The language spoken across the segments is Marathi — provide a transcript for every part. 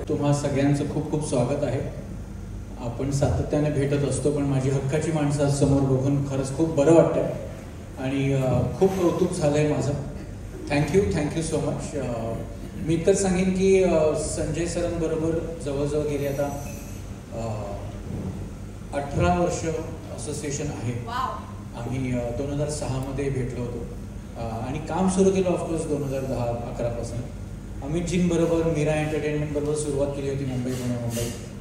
तुम्हा सगळ्यांचं खूप खूप स्वागत आहे. आपण सातत्याने भेटत असतो, पण माझी हक्काची माणसं समोर बघून खरंच खूप बरं वाटतं आणि खूप कौतुक झालं आहे माझं. Thank you so much. मी इतकंच सांगेन की संजय सरांबरोबर जवळजवळ गेले आता 18 वर्ष असोसिएशन आहे. आम्ही 2006 भेटलो होतो आणि काम सुरू केलं ऑफकोर्स 2010-11 पासून. अमितजींबरोबर मीरा एंटरटेनमेंट बरोबर सुरुवात केली होती मुंबई.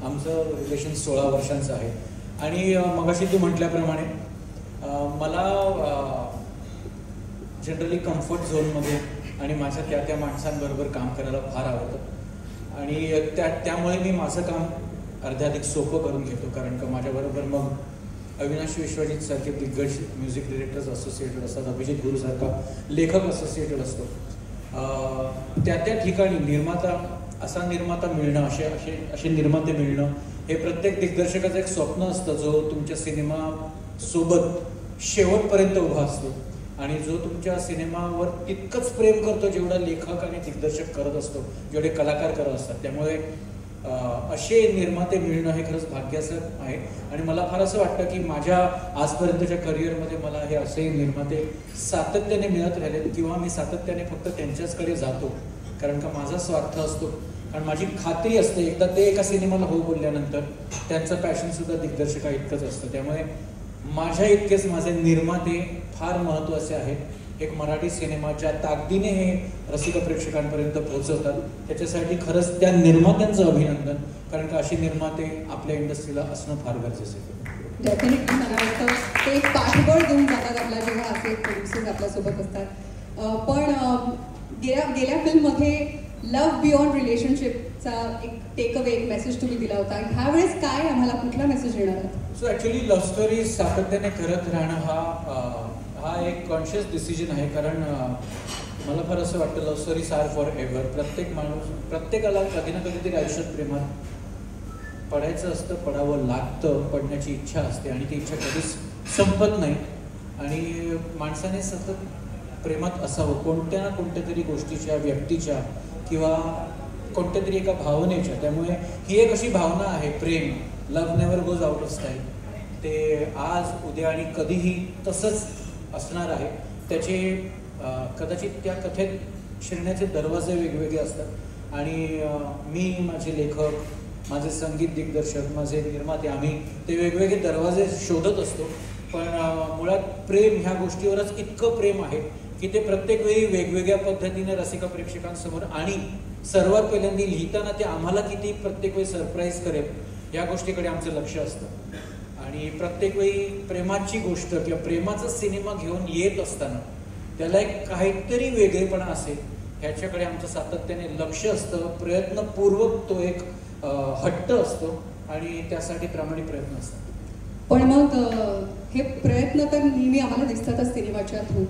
आमचं रिलेशन 16 वर्षांचं आहे. आणि मगाशी तू म्हटल्याप्रमाणे मला जनरली कम्फर्ट झोनमध्ये आणि माझ्या त्या माणसांबरोबर काम करायला फार आवडतं आणि त्यामुळे मी माझं काम अर्ध्याधिक सोपं करून घेतो. कारण का माझ्याबरोबर मग अविनाश विश्वजित सारखे दिग्गज म्युझिक डिरेक्टर्स असोसिएटेड असतात, अभिजित गुरु सारखा लेखक असोसिएटेड असतो. त्या ठिकाणी असा निर्माता मिळणं, असे निर्माते मिळणं हे प्रत्येक दिग्दर्शकाचं एक स्वप्न असतं, जो तुमच्या सिनेमासोबत शेवटपर्यंत उभा असतो आणि जो तुमच्या सिनेमावर तितकंच प्रेम करतो जेवढा लेखक आणि दिग्दर्शक करत असतो, जेवढे कलाकार करत असतात. त्यामुळे असे निर्माते मिळणं हे खरंच भाग्याचं आहे. आणि मला फार असं वाटतं की माझ्या आजपर्यंतच्या करिअरमध्ये मला हे असे निर्माते सातत्याने मिळत राहिले किंवा मी सातत्याने फक्त त्यांच्याचकडे जातो, कारण का माझा स्वार्थ असतो. कारण माझी खात्री असते एकदा ते एका सिनेमाला हो बोलल्यानंतर त्यांचं पॅशनसुद्धा दिग्दर्शका इतकंच असतं. त्यामुळे माझ्या इतकेच माझे निर्माते फार महत्त्वाचे आहेत. एक मराठी सिनेमाच्या ताकदीने हे रसिक प्रेक्षकांपर्यंत पोहोचवतात. त्याच्यासाठी खरंच त्या निर्मात्यांचं अभिनंदन, कारण का असे निर्माते आपल्या इंडस्ट्रीला असणं फार गरजेचं आहे. डेफिनेटली मला वाटतं ते पाठबळ देऊन जातात आपला जेव्हा असे प्रोड्युसर्स आपल्यासोबत असतात. पण गेल्या फिल्ममध्ये लव्ह बियॉन्ड रिलेशनशिपचा एक टेक अवे, एक मेसेज तुम्ही दिला होता. ह्यावेळेस काय आम्हाला कुठला मेसेज देणार आहात? सो ॲक्च्युली लव्ह स्टोरी सातत्याने करत राहणं हा एक कॉन्शियस डिसिजन आहे. कारण मला फार असं वाटतं love stories are forever. प्रत्येकाला कधी ना कधीतरी आयुष्यात प्रेमात पडायचं असतं, पडावं लागतं, पडण्याची इच्छा असते आणि ती इच्छा कधीच संपत नाही. आणि माणसाने सतत प्रेमात असावं कोणत्या ना कोणत्या तरी गोष्टीच्या, व्यक्तीच्या किंवा कोणत्या तरी एका भावनेच्या. त्यामुळे ही एक अशी भावना आहे प्रेम. Love never goes out of style. ते आज, उद्या आणि कधीही तसंच असणार आहे. त्याचे कदाचित त्या कथेत शिरण्याचे दरवाजे वेगवेगळे असतात आणि मी, माझे लेखक, माझे संगीत दिग्दर्शक, माझे निर्माते, आम्ही ते वेगवेगळे दरवाजे शोधत असतो. पण मुळात प्रेम ह्या गोष्टीवरच इतकं प्रेम आहे की ते प्रत्येक वेळी वेगवेगळ्या पद्धतीने रसिक प्रेक्षकांसमोर आणि सर्वात पहिल्यांदा लिहिताना ते आम्हाला किती प्रत्येक वेळी सरप्राईज करेल या गोष्टीकडे आमचं लक्ष असतं. आणि प्रत्येक वेळी प्रेमाची गोष्ट किंवा प्रेमाचा सिनेमा घेऊन येत असताना त्याला एक काहीतरी वेगळेपणा असेल ह्याच्याकडे आमचं सातत्याने लक्ष असतं. प्रयत्नपूर्वक तो एक हट्ट असतो आणि त्यासाठी प्रामाणिक प्रयत्न असतात. पण मग हे प्रयत्न तर नेहमी आम्हाला दिसतातच सिनेमाच्या थ्रू,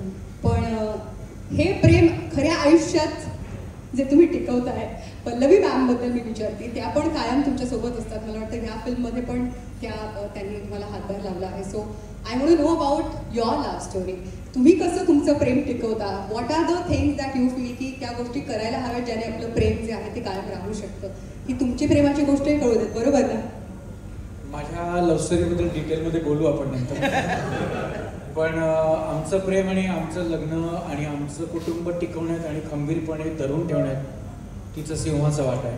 पण हे प्रेम खऱ्या आयुष्यात जे तुम्ही टिकवताय, पल्लवी मॅमबद्दल मी विचारते, त्या पण कायम तुमच्यासोबत असतात. मला वाटतं ह्या फिल्ममध्ये पण त्यांनी तुम्हाला हातभार लावला आहे. So I want to know about your love story. तुम्ही कसं तुमचं प्रेम टिकवता? What are the things that you feel की त्या गोष्टी करायला हव्यात ज्याने आपलं प्रेम जे आहे ते कायम राहू शकतं? ही तुमची प्रेमाची गोष्टही कळू देत, बरोबर ना? माझ्या लव्ह स्टोरीबद्दल डिटेलमध्ये बोलू आपण नंतर. पण आमचं प्रेम आणि आमचं लग्न आणि आमचं कुटुंब टिकवण्यात आणि खंबीरपणे धरून ठेवण्यात तिचा सिंहाचा वाटा आहे.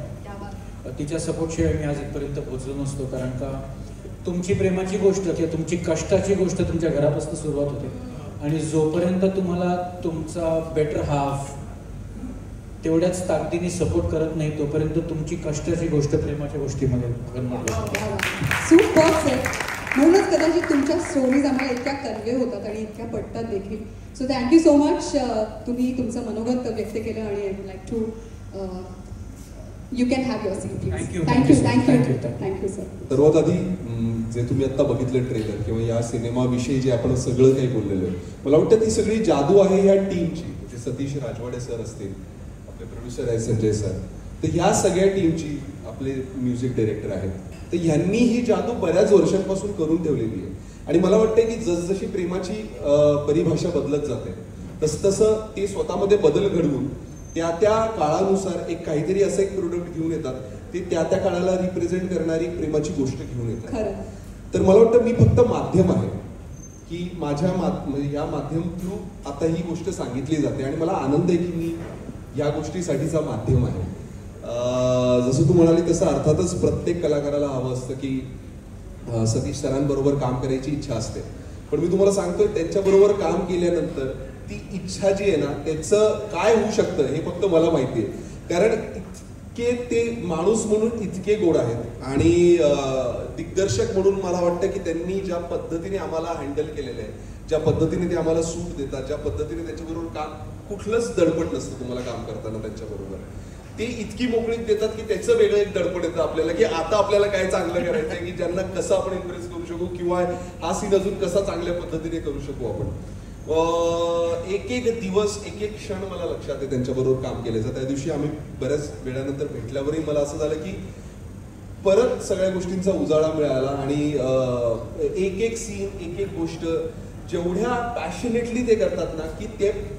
तिच्या सपोर्टशिवाय मी आज इथपर्यंत पोहोचलो नसतो. कारण का तुमची प्रेमाची गोष्ट किंवा तुमची कष्टाची गोष्ट तुमच्या घरापासून सुरुवात होते आणि जोपर्यंत तुम्हाला तुमचा बेटर हाफ तेवढ्याच ताकदीने सपोर्ट करत नाही तोपर्यंत तुमची कष्टाची गोष्ट प्रेमाच्या गोष्टीमध्ये कन्वर्ट होते. म्हणूनच कदाचित तुमच्या स्टोरीज आम्हाला इतक्या कन्वे होतात आणि इतक्या पटतात देखील. So thank you so much. तुम्ही तुमचं मनोगत व्यक्त केलं आणि I would like to you can have your seat please. Thank you sir. सर्वात आधी जे तुम्ही आता बघितलं ट्रेलर किंवा या सिनेमाविषयी जे आपण सगळं काही बोललेलो आहे, मला वाटतं ती सगळी जादू आहे या टीमची. म्हणजे सतीश राजवाडे सर असतील, आपले प्रोड्युसर आहेत संजय सर, तर ह्या सगळ्या टीमची, आपले म्युझिक डायरेक्टर आहेत, तर ह्यांनी ही जादू बऱ्याच वर्षांपासून करून ठेवलेली आहे. आणि मला वाटतं की जसजशी प्रेमाची परिभाषा बदलत जाते तसतसं ते स्वतःमध्ये बदल घडवून त्या काळानुसार एक काहीतरी असं एक प्रोडक्ट घेऊन येतात, ते त्या काळाला रिप्रेझेंट करणारी एक प्रेमाची गोष्ट घेऊन येतात. तर मला वाटतं मी फक्त माध्यम आहे की म्हणजे या माध्यम थ्रू आता ही गोष्ट सांगितली जाते आणि मला आनंद आहे की मी या गोष्टीसाठीचा माध्यम आहे. जसं तू म्हणाली तसं अर्थातच प्रत्येक कलाकाराला हवं असतं की सतीश सरांबरोबर काम करायची इच्छा असते, पण मी तुम्हाला सांगतोय त्यांच्याबरोबर काम केल्यानंतर ती इच्छा जी आहे ना त्याचं काय होऊ शकतं हे फक्त मला माहिती आहे. कारण इतके ते माणूस म्हणून इतके गोड आहेत आणि दिग्दर्शक म्हणून मला वाटतं की त्यांनी ज्या पद्धतीने आम्हाला हँडल केलेलं आहे, ज्या पद्धतीने ते आम्हाला सूट देतात, ज्या पद्धतीने त्यांच्याबरोबर काम, कुठलंच दडपण नसतं तुम्हाला काम करताना त्यांच्याबरोबर. ते इतकी मोकळीक देतात की त्याचं वेगळं एक दडपण येतं आपल्याला की आता आपल्याला काय चांगलं करायचं आहे, की ज्यांना कसं आपण इम्प्रेस करू शकू किंवा हा सीन अजून कसा चांगल्या पद्धतीने करू शकू आपण. एक एक दिवस एक एक क्षण मला लक्षात आहे त्यांच्याबरोबर काम केल्याचं. त्या दिवशी आम्ही बऱ्याच वेळानंतर भेटल्यावरही मला असं झालं की परत सगळ्या गोष्टींचा उजाळा मिळाला आणि एक एक सीन एक एक गोष्ट जेवढ्या पॅशनेटली ते करतात ना की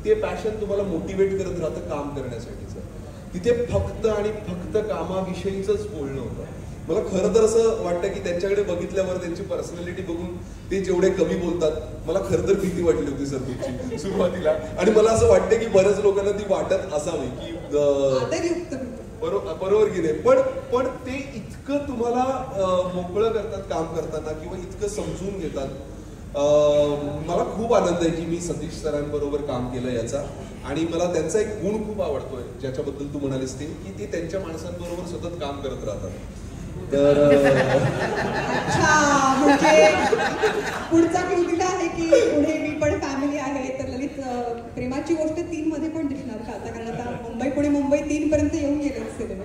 ते पॅशन तुम्हाला मोटिवेट करत राहतं काम करण्यासाठीचं. तिथे फक्त आणि फक्त कामाविषयीच बोलणं होतं. मला खरं तर असं वाटतं की त्यांच्याकडे बघितल्यावर त्यांची पर्सनॅलिटी बघून ते जेवढे कमी बोलतात, मला खरं तर भीती वाटली होती सर तुमची सुरुवातीला, आणि मला असं वाटतं की बऱ्याच लोकांना ती वाटत असावी की बरोबर की नाही. पण ते इतकं तुम्हाला मोकळं करतात काम करताना किंवा इतकं समजून घेतात. मला खूप आनंद आहे की मी सतीश सरांबरोबर काम केलं याचा, आणि मला त्यांचा एक गुण खूप आवडतोय ज्याच्याबद्दल तू म्हणालीस ते, की ते त्यांच्या माणसांबरोबर सतत काम करत राहतात. तर अच्छा, म्हणजे पुढचा क्लू दिला आहे की पुढे मी पण फॅमिली आहे. तर ललित, प्रेमाची गोष्ट 3 मध्ये पण दिसणार का आता? कारण आता मुंबई पुणे मुंबई 3 पर्यंत येऊन गेले सिनेमा.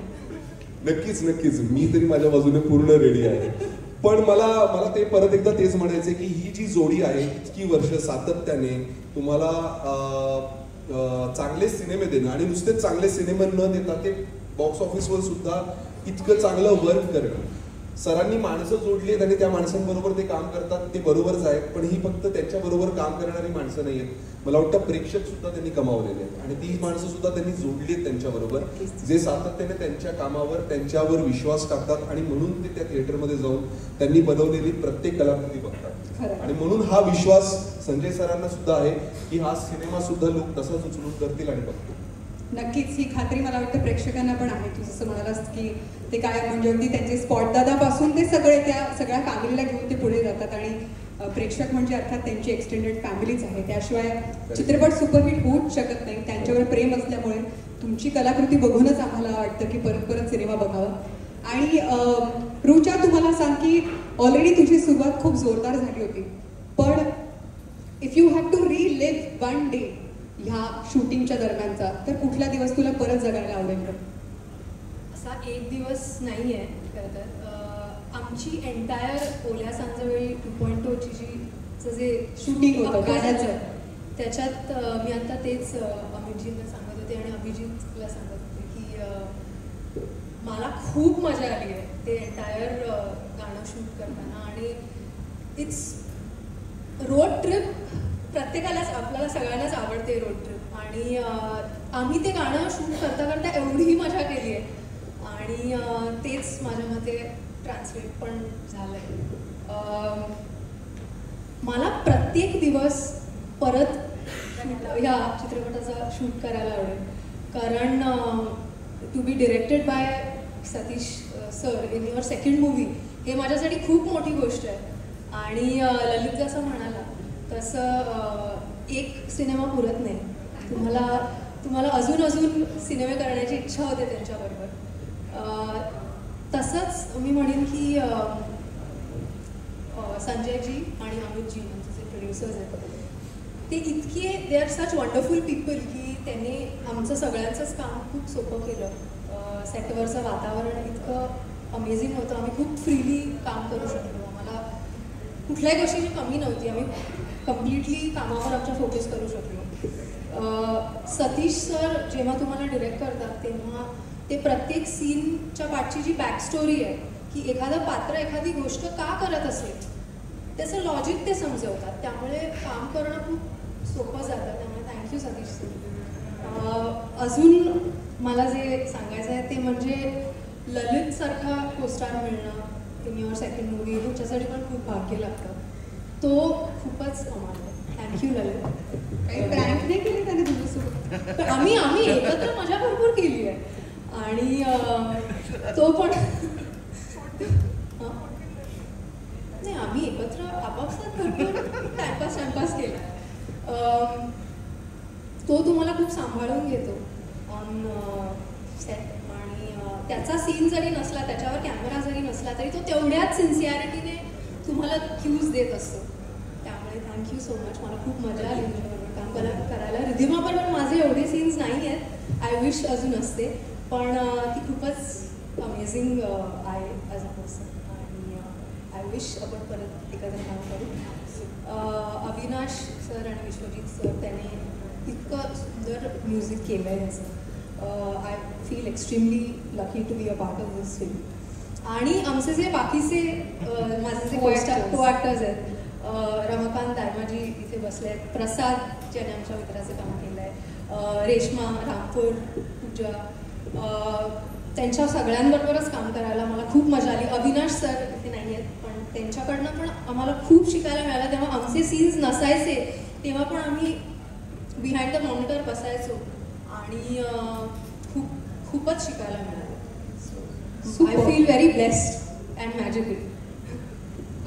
नक्कीच मी तरी माझ्या बाजूने पूर्ण रेडी आहे. पण मला ते परत एकदा तेच म्हणायचे की ही जी जोडी आहे इतकी वर्ष सातत्याने तुम्हाला चांगले सिनेमे देणं, आणि नुसतेच चांगले सिनेमे न देता ते बॉक्स ऑफिसवर सुद्धा इतकं चांगलं वर्क करणं. सरांनी माणसं जोडली आहेत आणि त्या माणसांबरोबर ते काम करतात, ते बरोबरच आहे. पण ही फक्त त्यांच्याबरोबर काम करणारी माणसं नाही आहेत, मला वाटतं प्रेक्षक सुद्धा त्यांनी कमावलेले आहेत आणि ती माणसं सुद्धा त्यांनी जोडली आहेत त्यांच्याबरोबर, जे सातत्याने त्यांच्या कामावर त्यांच्यावर विश्वास टाकतात आणि म्हणून ते त्या थिएटरमध्ये जाऊन त्यांनी बनवलेली प्रत्येक कलाकृती बघतात. आणि म्हणून हा विश्वास संजय सरांना सुद्धा आहे की हा सिनेमा सुद्धा लोक तसाच उचलून करतील आणि बघतील. नक्कीच ही खात्री मला वाटतं प्रेक्षकांना पण आहे. तू जसं म्हणालास की ते काय म्हणजे अगदी त्यांचे स्पॉट दादापासून ते सगळे त्या सगळ्या फॅमिलीला घेऊन ते पुढे जातात, आणि प्रेक्षक म्हणजे अर्थात त्यांची एक्सटेंडेड फॅमिलीच आहे. त्याशिवाय चित्रपट सुपरहिट होऊच शकत नाही. त्यांच्यावर प्रेम असल्यामुळे तुमची कलाकृती बघूनच आम्हाला वाटतं की परत परत सिनेमा बघावा. आणि रुचा, तुम्हाला सांग की ऑलरेडी तुझी सुरुवात खूप जोरदार झाली होती, पण if you have to relive one day ह्या शूटिंगच्या दरम्यानचा, तर कुठला दिवस तुला परत जगायला आवडेल? असा एक दिवस नाही आहे खरं तर. आमची एंटायर ओल्या सांजवेळी 2.0ची जे शूटिंग होतं गाण्याचं, त्याच्यात मी आता तेच अमितजींना सांगत होते आणि अभिजितला सांगत होते की मला खूप मजा आली आहे ते एंटायर गाणं शूट करताना. आणि इट्स रोड ट्रिप. प्रत्येकालाच, आपल्याला सगळ्यांनाच आवडते रोड ट्रिप, आणि आम्ही ते गाणं शूट करता करता एवढी मजा केली आहे, आणि तेच माझ्या मते ट्रान्सलेट पण झालं आहे. मला प्रत्येक दिवस परत ह्या चित्रपटाचा शूट करायला आवडेल, कारण to be directed by Satish sir in your second movie हे माझ्यासाठी खूप मोठी गोष्ट आहे. आणि ललित जसं म्हणाला तसं एक सिनेमा पुरत नाही, तुम्हाला अजून सिनेमे करण्याची इच्छा होते त्यांच्याबरोबर. तसंच मी म्हणेन की संजयजी आणि अमितजी म्हणजे जे प्रोड्युसर्स आहेत ते इतके, they are such wonderful people की त्यांनी आमचं सगळ्यांचंच काम खूप सोपं केलं. सेटवरचं वातावरण इतकं अमेझिंग होतं, आम्ही खूप फ्रीली काम करू शकलो, आम्हाला कुठल्याही गोष्टीची कमी नव्हती, आम्ही कम्प्लिटली कामावर आमच्या फोकस करू शकलो. सतीश सर जेव्हा तुम्हाला डिरेक्ट करतात तेव्हा ते प्रत्येक सीनच्या पाठची जी बॅक स्टोरी आहे की एखादं पात्र एखादी गोष्ट का करत असेल त्याचं लॉजिक ते समजवतात, त्यामुळे काम करणं खूप सोपं जातं. त्यामुळे थँक्यू सतीश सर. अजून मला जे सांगायचं आहे ते म्हणजे ललित सारखा कोस्टार मिळणं इन युअर सेकंड मूवी ह्याच्यासाठी पण खूप भाग्य लागतं. तो खूपच कमाल आहे. थँक्यू ललित. काही प्रँक नाही केली त्याने तुझ्यासोबत? आम्ही एकत्र मजा भरपूर केली आहे आणि तो पण नाही आम्ही एकत्र आपापसात भरपूर टाइमपास केला. तो तुम्हाला खूप सांभाळून घेतो ऑन सेट आणि त्याचा सीन जरी नसला त्याच्यावर कॅमेरा जरी नसला तरी तो तेवढ्याच सिन्सिअरिटीने तुम्हाला क्यूज देत असतो. त्यामुळे थँक्यू सो मच. मला खूप मजा आली तुझ्याबरोबर काम करायला. रिधिमाबरोबर पण माझे एवढे सीन्स नाही आहेत. आय विश अजून असते पण ती खूपच अमेझिंग आहे ॲज अ पर्सन आणि आय विश आपण परत एकत्र काम करू. अविनाश सर आणि विश्वजित सर त्याने इतकं सुंदर म्युझिक केलं आहे ह्याचं. I feel extremely lucky to be a part of this film. आणि आमचे जे बाकीचे माझे जे को ॲक्टर्स आहेत रमाकांत दायमाजी इथे बसले आहेत, प्रसाद ज्याने आमच्या मित्राचं काम केलं आहे, रेश्मा रामपूर पूजा, त्यांच्या सगळ्यांबरोबरच काम करायला मला खूप मजा आली. अविनाश सर इथे नाही आहेत पण त्यांच्याकडनं पण आम्हाला खूप शिकायला मिळालं. तेव्हा आमचे सीन्स नसायचे तेव्हा पण आम्ही बिहाइंड द मॉनिटर बसायचो आणि खूपच शिकायला मिळालं. So I feel very blessed and magical.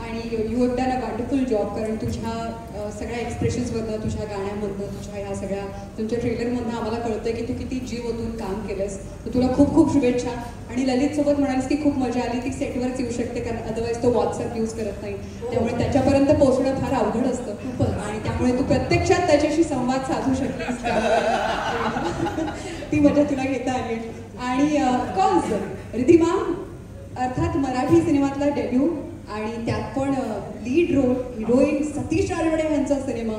आणि you have done a wonderful job. कारण तुझ्या सगळ्या एक्सप्रेशन्समधनं, तुझ्या गाण्यामधनं, तुझ्या ह्या सगळ्या तुमच्या ट्रेलरमधनं आम्हाला कळतं की तू किती जीव ओतून काम केलंस. तर तुला खूप खूप शुभेच्छा. आणि ललितसोबत म्हणालीस की खूप मजा आली. ती सेटवरच येऊ शकते कारण अदरवाईज तो व्हॉट्सअप यूज करत नाही. त्यामुळे त्याच्यापर्यंत पोहोचणं फार अवघड असतं खूपच. आणि त्यामुळे तू प्रत्यक्षात त्याच्याशी संवाद साधू शकलीस. ती मजा तुला घेता आली. आणि ऑफकोर्स रिधिमा अर्थात मराठी सिनेमातला डेब्यू आणि त्यात पण लीड रोल हिरोईन सतीश राजवाडे यांचा सिनेमा.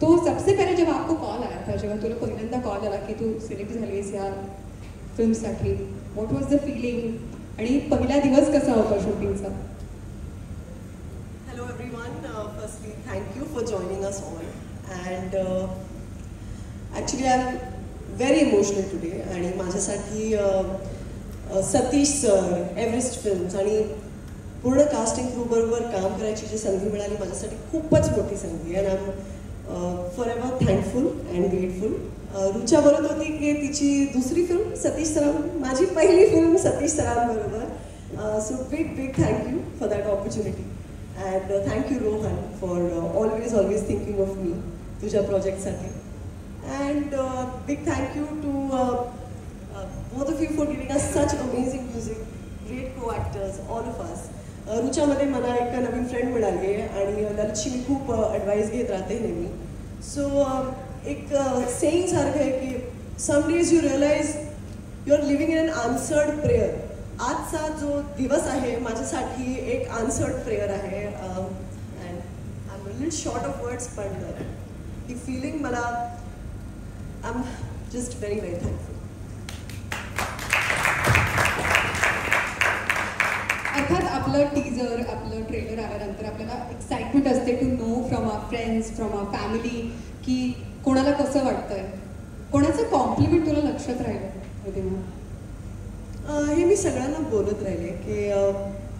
तो सबसे पहिले जेव्हा आपको कॉल आया था, जेव्हा तुला पहिल्यांदा कॉल आला की तू सिलेक्ट झालीस या फिल्मसाठी, व्हॉट वॉज द फिलिंग आणि पहिला दिवस कसा होता शूटिंगचा? Hello everyone. Firstly, thank you for joining us all. And actually, I'm very emotional today. आणि माझ्यासाठी सतीश सर, एव्हरेस्ट फिल्म्स आणि पूर्ण कास्टिंग क्रू बरोबर काम करायची जी संधी मिळाली माझ्यासाठी खूपच मोठी संधी आहे. And I am forever thankful and grateful. Rucha बोलत होती की तिची दुसरी फिल्म सतीश सराम, माझी पहिली फिल्म सतीश सरांबरोबर. So big thank you for that opportunity. And thank you Rohan for always thinking of me तुझ्या प्रोजेक्टसाठी. And big thank you to both of you for giving us such amazing music, great co-actors, all of us. रुचामध्ये मला एक नवीन फ्रेंड मिळाली आहे आणि ललितची मी खूप ॲडवाईस घेत राहते नेहमी. सो एक सेईंग सारखं आहे की some days you realize you are living in unanswered prayer. आजचा जो दिवस आहे माझ्यासाठी एक आन्सर्ड प्रेयर आहे. And I am little short of words पण ही फिलिंग मला I am just very thankful. अर्थात आपलं टीजर, आपलं ट्रेलर आल्यानंतर आपल्याला एक्साइटमेंट असते to know from our friends, from our family की कोणाला कसं वाटतंय, कोणाचं कॉम्प्लिमेंट तुला लक्षात राहिलं? हे मी सगळ्यांना बोलत राहिले की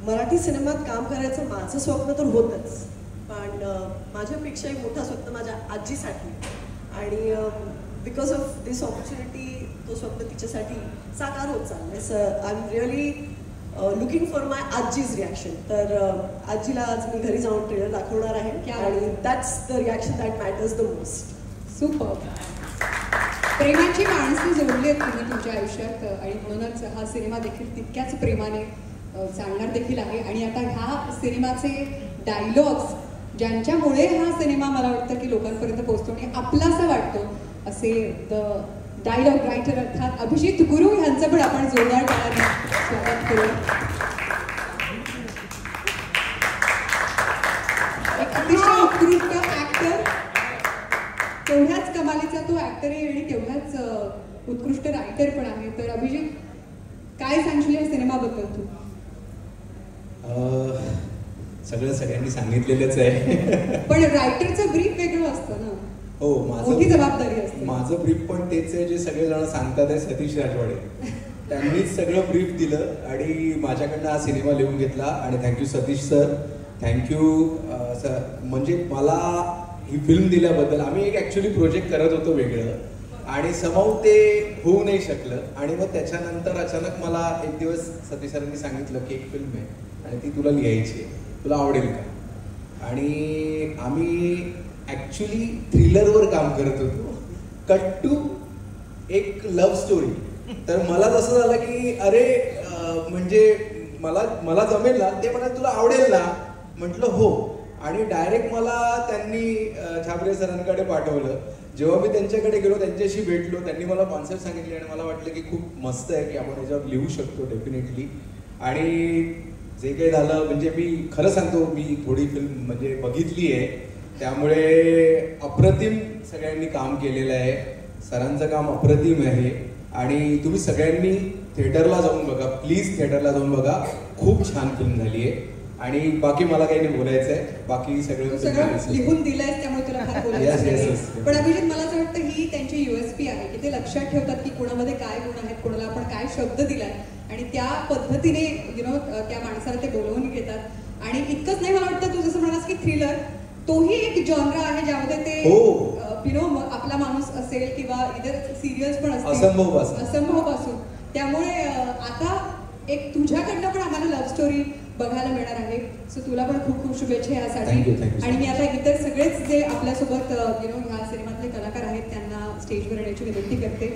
मराठी सिनेमात काम करायचं माझं स्वप्न तर होतंच पण माझ्यापेक्षा एक मोठं स्वप्न माझ्या आजीसाठी. आणि बिकॉज ऑफ दिस ऑपॉर्च्युनिटी तो स्वप्न तिच्यासाठी साकार होत चाललंय. So I am really looking for my Aziz reaction. तर आजीला आज मी घरी जाऊन ट्रेलर दाखवणार आहे आणि that's the reaction that matters the most. Super. प्रेमाची माणसं जोडली आहेत तुम्ही तुमच्या आयुष्यात आणि म्हणूनच हा सिनेमा देखील तितक्याच प्रेमाने चालणार देखील आहे. आणि आता ह्या सिनेमाचे डायलॉग्स ज्यांच्यामुळे हा सिनेमा मला वाटतं की लोकांपर्यंत पोहोचतो आणि आपलासा वाटतो असे द डायलॉग रायटर अर्थात अभिजित गुरु यांचं पण आपण जोरदार टाळ्यांनी स्वागत करू. एक अतिशय उत्कृष्ट ऍक्टर, तेवढ्याच कमालीचा तो ऍक्टर आहे आणि तेवढाच उत्कृष्ट रायटर पण आहे. तर अभिजित काय सांगशील या सिनेमाबद्दल तू? सगळ्यांनी सांगितलेलंच आहे. पण रायटरचं ब्रीफ वेगळं असतं ना. हो, मोठी जबाबदारी असते. माझं ब्रीफ पण तेच आहे जे सगळेजण सांगतात आहे, सतीश राजवाडे. त्यांनीच सगळं ब्रीफ दिलं आणि माझ्याकडनं हा सिनेमा लिहून घेतला. आणि thank you Satish sir, thank you sir. म्हणजे मला ही फिल्म दिल्याबद्दल. आम्ही एक ॲक्च्युली प्रोजेक्ट करत होतो वेगळं आणि समहाऊ ते होऊ नाही शकलं. आणि मग त्याच्यानंतर अचानक मला एक दिवस सतीश सरांनी सांगितलं की एक फिल्म आहे आणि ती तुला लिहायची आहे, तुला आवडेल का? आणि आम्ही ॲक्च्युली थ्रिलरवर काम करत होतो, कट टू एक लव्ह स्टोरी. तर मला तसं झालं की अरे म्हणजे मला जमेल ना? ते म्हणाले तुला आवडेल ना? म्हटलं हो. आणि डायरेक्ट मला त्यांनी छाबरे सरांकडे पाठवलं. जेव्हा मी त्यांच्याकडे गेलो, त्यांच्याशी भेटलो, त्यांनी मला कॉन्सेप्ट सांगितली आणि मला वाटलं की खूप मस्त आहे की आपण याच्यावर लिहू शकतो डेफिनेटली. आणि जे काही झालं म्हणजे मी खरं सांगतो, मी थोडी फिल्म म्हणजे बघितली आहे, त्यामुळे अप्रतिम सगळ्यांनी काम केलेलं आहे. सरांचं काम अप्रतिम आहे आणि तुम्ही सगळ्यांनी थिएटरला जाऊन बघा, प्लीज थिएटरला जाऊन बघा. खूप छान फिल्म झाली आहे. आणि बाकी मला काही नाही बोलायचं आहे, बाकी सगळं लिहून दिलंय त्यामुळे तुला फार बोलायचं नाही. पण अभिजित, मला असं वाटतं ही त्यांची USP आहे की ते लक्षात ठेवतात की कोणामध्ये काय गुण आहेत, कोणाला आपण काय शब्द दिलाय आणि त्या पद्धतीने त्या माणसाला ते बोलवून घेतात. आणि इतकंच नाही, मला वाटतं तू जसं म्हणालास की थ्रिलर तोही एक जॉनरा आहे ज्यामध्ये ते आपला माणूस असेल किंवा इतर सिरियल्स पण असतील असंभवपासून. त्यामुळे आता एक तुझ्याकडनं पण आम्हाला लव्ह स्टोरी बघायला मिळणार आहे. सो तुला पण खूप खूप शुभेच्छा यासाठी. आणि मी आता इतर सगळेच जे आपल्यासोबत ह्या सिनेमातले कलाकार आहेत त्यांना स्टेजवर येण्याची विनंती करते.